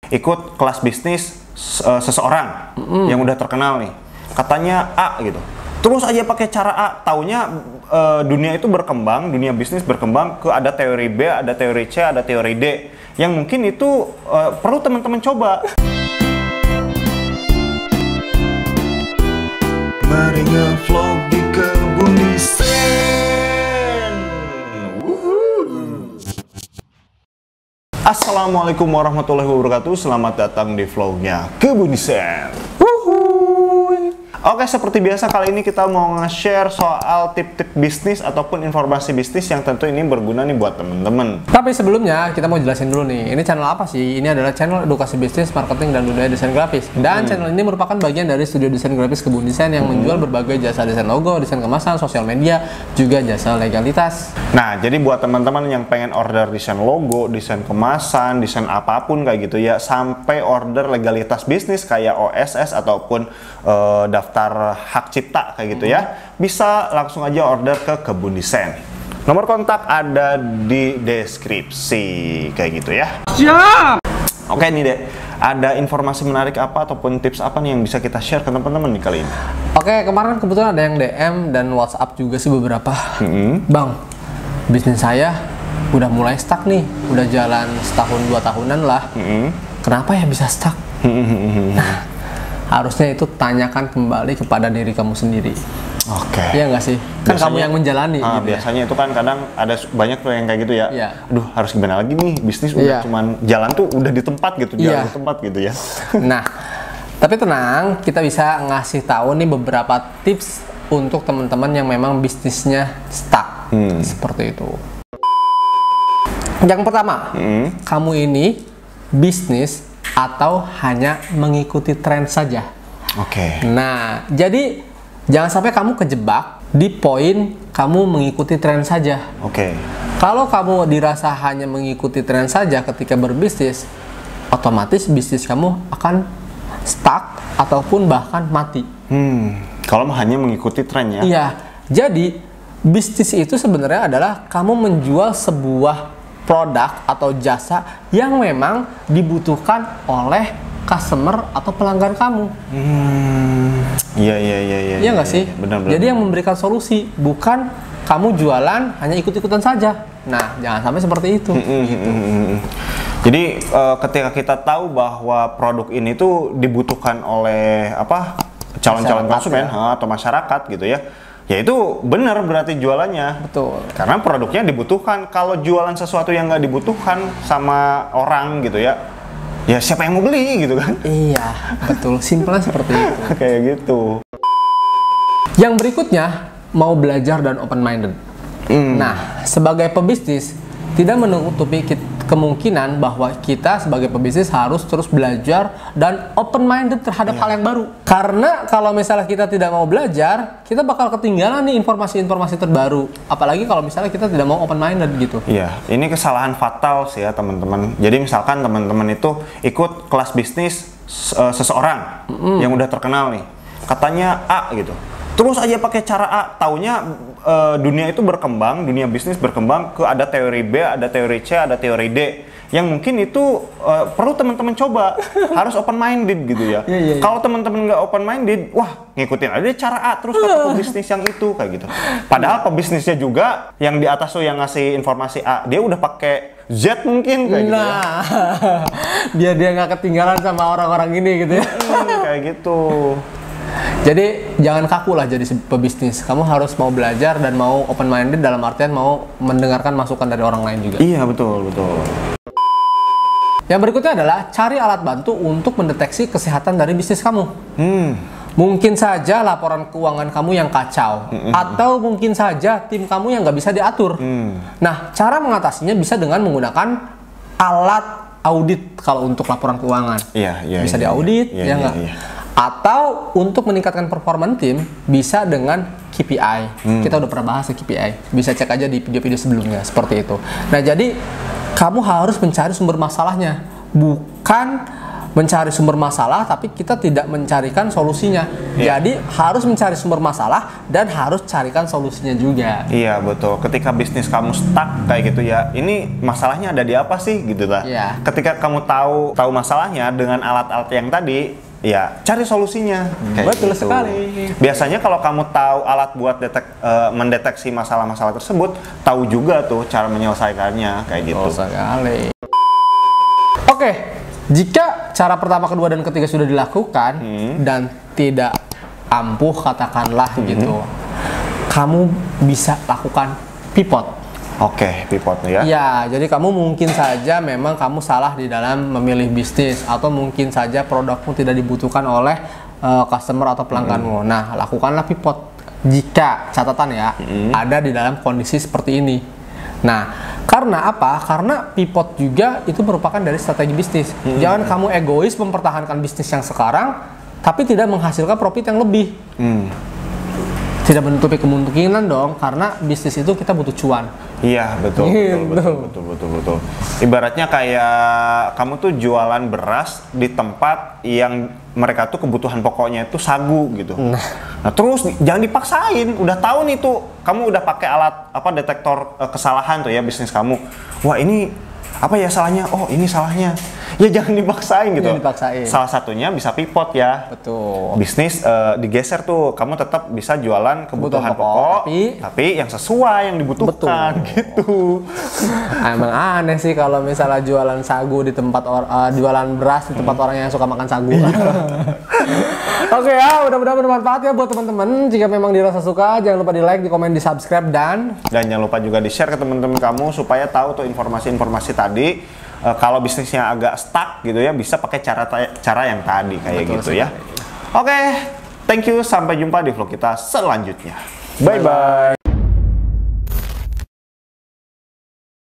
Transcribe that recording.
ikut kelas bisnis seseorang yang udah terkenal nih, katanya A gitu. Terus aja pakai cara A, taunya dunia itu berkembang, dunia bisnis berkembang ke ada teori B, ada teori C, ada teori D, yang mungkin itu perlu teman-teman coba. Mari nge-vlog di Kebun Desain. Assalamualaikum warahmatullahi wabarakatuh. Selamat datang di vlognya Kebun Desain. Oke, seperti biasa kali ini kita mau nge-share soal tip-tip bisnis ataupun informasi bisnis yang tentu ini berguna nih buat temen-temen. Tapi sebelumnya kita mau jelasin dulu nih, ini channel apa sih? Ini adalah channel edukasi bisnis, marketing, dan budaya desain grafis. Dan channel ini merupakan bagian dari studio desain grafis Kebun Desain yang menjual berbagai jasa desain logo, desain kemasan, sosial media, juga jasa legalitas. Nah, jadi buat teman-teman yang pengen order desain logo, desain kemasan, desain apapun kayak gitu ya, sampai order legalitas bisnis kayak OSS ataupun daftar hak cipta kayak gitu ya, bisa langsung aja order ke Kebun Desain. Nomor kontak ada di deskripsi kayak gitu ya. Siap. Oke nih Dek, ada informasi menarik apa ataupun tips apa nih yang bisa kita share ke teman-teman nih kali ini? Oke, kemarin kebetulan ada yang DM dan WhatsApp juga sih beberapa. Bang, bisnis saya udah mulai stuck nih, udah jalan setahun 2 tahunan lah. Kenapa ya bisa stuck? Nah, harusnya itu tanyakan kembali kepada diri kamu sendiri. Oke. Iya nggak sih? Kan biasanya, kamu yang menjalani. Gitu biasanya itu kan kadang ada banyak tuh yang kayak gitu ya. Iya. Aduh, harus gimana lagi nih, bisnis udah cuman jalan tuh udah di tempat gitu, jalan di tempat gitu ya. Nah, tapi tenang, kita bisa ngasih tahu nih beberapa tips untuk teman-teman yang memang bisnisnya stuck. Seperti itu. Yang pertama, kamu ini bisnis atau hanya mengikuti tren saja. Oke. Nah, jadi jangan sampai kamu kejebak di poin kamu mengikuti tren saja. Oke. Kalau kamu dirasa hanya mengikuti tren saja ketika berbisnis, otomatis bisnis kamu akan stuck ataupun bahkan mati. Kalau hanya mengikuti tren ya. Iya. Jadi bisnis itu sebenarnya adalah kamu menjual sebuah produk atau jasa yang memang dibutuhkan oleh customer atau pelanggan kamu. Iya. Iya nggak sih? Benar. Jadi yang memberikan solusi, bukan kamu jualan hanya ikut-ikutan saja. Nah, jangan sampai seperti itu. Gitu. Jadi ketika kita tahu bahwa produk ini tuh dibutuhkan oleh calon-calon konsumen atau masyarakat gitu ya. Ya itu benar berarti jualannya. Betul. Karena produknya dibutuhkan. Kalau jualan sesuatu yang nggak dibutuhkan sama orang gitu ya, ya siapa yang mau beli gitu kan? Iya, betul. Simpelnya seperti itu. Kayak gitu. Yang berikutnya, mau belajar dan open minded. Nah, sebagai pebisnis, tidak menutupi kemungkinan bahwa kita sebagai pebisnis harus terus belajar dan open minded terhadap hal yang baru. Karena kalau misalnya kita tidak mau belajar, kita bakal ketinggalan nih informasi-informasi terbaru. Apalagi kalau misalnya kita tidak mau open minded gitu. Iya, ini kesalahan fatal sih ya teman-teman. Jadi misalkan teman-teman itu ikut kelas bisnis seseorang yang udah terkenal nih, katanya A gitu. Terus aja pakai cara A, taunya dunia itu berkembang, dunia bisnis berkembang ke ada teori B, ada teori C, ada teori D, yang mungkin itu perlu teman-teman coba. Harus open minded gitu ya. Kalau teman-teman nggak open minded, wah ngikutin aja cara A terus ke pebisnis yang itu kayak gitu. Padahal pebisnisnya juga yang di atas tuh yang ngasih informasi A, dia udah pakai Z mungkin kayak gitu ya. Biar dia nggak ketinggalan sama orang-orang ini gitu ya. Kayak gitu. Jadi jangan kaku lah jadi pebisnis. Kamu harus mau belajar dan mau open minded dalam artian mau mendengarkan masukan dari orang lain juga. Iya, betul. Yang berikutnya adalah cari alat bantu untuk mendeteksi kesehatan dari bisnis kamu. Mungkin saja laporan keuangan kamu yang kacau, atau mungkin saja tim kamu yang nggak bisa diatur. Nah, cara mengatasinya bisa dengan menggunakan alat audit kalau untuk laporan keuangan. Bisa diaudit, ya nggak? Atau untuk meningkatkan performa tim bisa dengan KPI. Kita udah pernah bahas KPI. Bisa cek aja di video-video sebelumnya seperti itu. Nah, jadi kamu harus mencari sumber masalahnya, bukan mencari sumber masalah tapi kita tidak mencarikan solusinya. Jadi harus mencari sumber masalah dan harus carikan solusinya juga. Iya betul. Ketika bisnis kamu stuck kayak gitu ya, ini masalahnya ada di apa sih gitu lah. Iya. Ketika kamu tahu masalahnya dengan alat-alat yang tadi, ya cari solusinya. Kayak Betul gitu. sekali. Biasanya kalau kamu tahu alat buat mendeteksi masalah-masalah tersebut, tahu juga tuh cara menyelesaikannya kayak gitu. Sekali. Oke, jika cara pertama, kedua, dan ketiga sudah dilakukan dan tidak ampuh katakanlah gitu, kamu bisa lakukan pivot. Oke, pivot ya. Ya, jadi kamu mungkin saja memang kamu salah di dalam memilih bisnis atau mungkin saja produkmu tidak dibutuhkan oleh customer atau pelangganmu. Nah, lakukanlah pivot jika catatan ya ada di dalam kondisi seperti ini. Nah, karena apa? Karena pivot juga itu merupakan dari strategi bisnis. Jangan kamu egois mempertahankan bisnis yang sekarang tapi tidak menghasilkan profit yang lebih. Tidak menutupi kemungkinan dong, karena bisnis itu kita butuh cuan. Iya betul, betul. Ibaratnya kayak kamu tuh jualan beras di tempat yang mereka tuh kebutuhan pokoknya itu sagu gitu. Nah terus jangan dipaksain, udah tahu nih tuh kamu udah pakai alat detektor kesalahan tuh ya bisnis kamu. Wah ini apa ya salahnya? Oh ini salahnya. Ya jangan dipaksain gitu. Jangan dipaksain. Salah satunya bisa pivot ya. Betul. Bisnis digeser tuh, kamu tetap bisa jualan kebutuhan pokok, tapi yang sesuai yang dibutuhkan. Betul. Gitu. Emang aneh sih kalau misalnya jualan sagu di tempat jualan beras di tempat orang yang suka makan sagu. Oke ya, mudah-mudahan bermanfaat ya buat teman-teman. Jika memang dirasa suka, jangan lupa di like, di komen, di subscribe dan jangan lupa juga di share ke teman-teman kamu supaya tahu tuh informasi-informasi tadi. Kalau bisnisnya agak stuck gitu ya, bisa pakai cara yang tadi kayak gitu ya. Oke, thank you, sampai jumpa di vlog kita selanjutnya. Bye bye.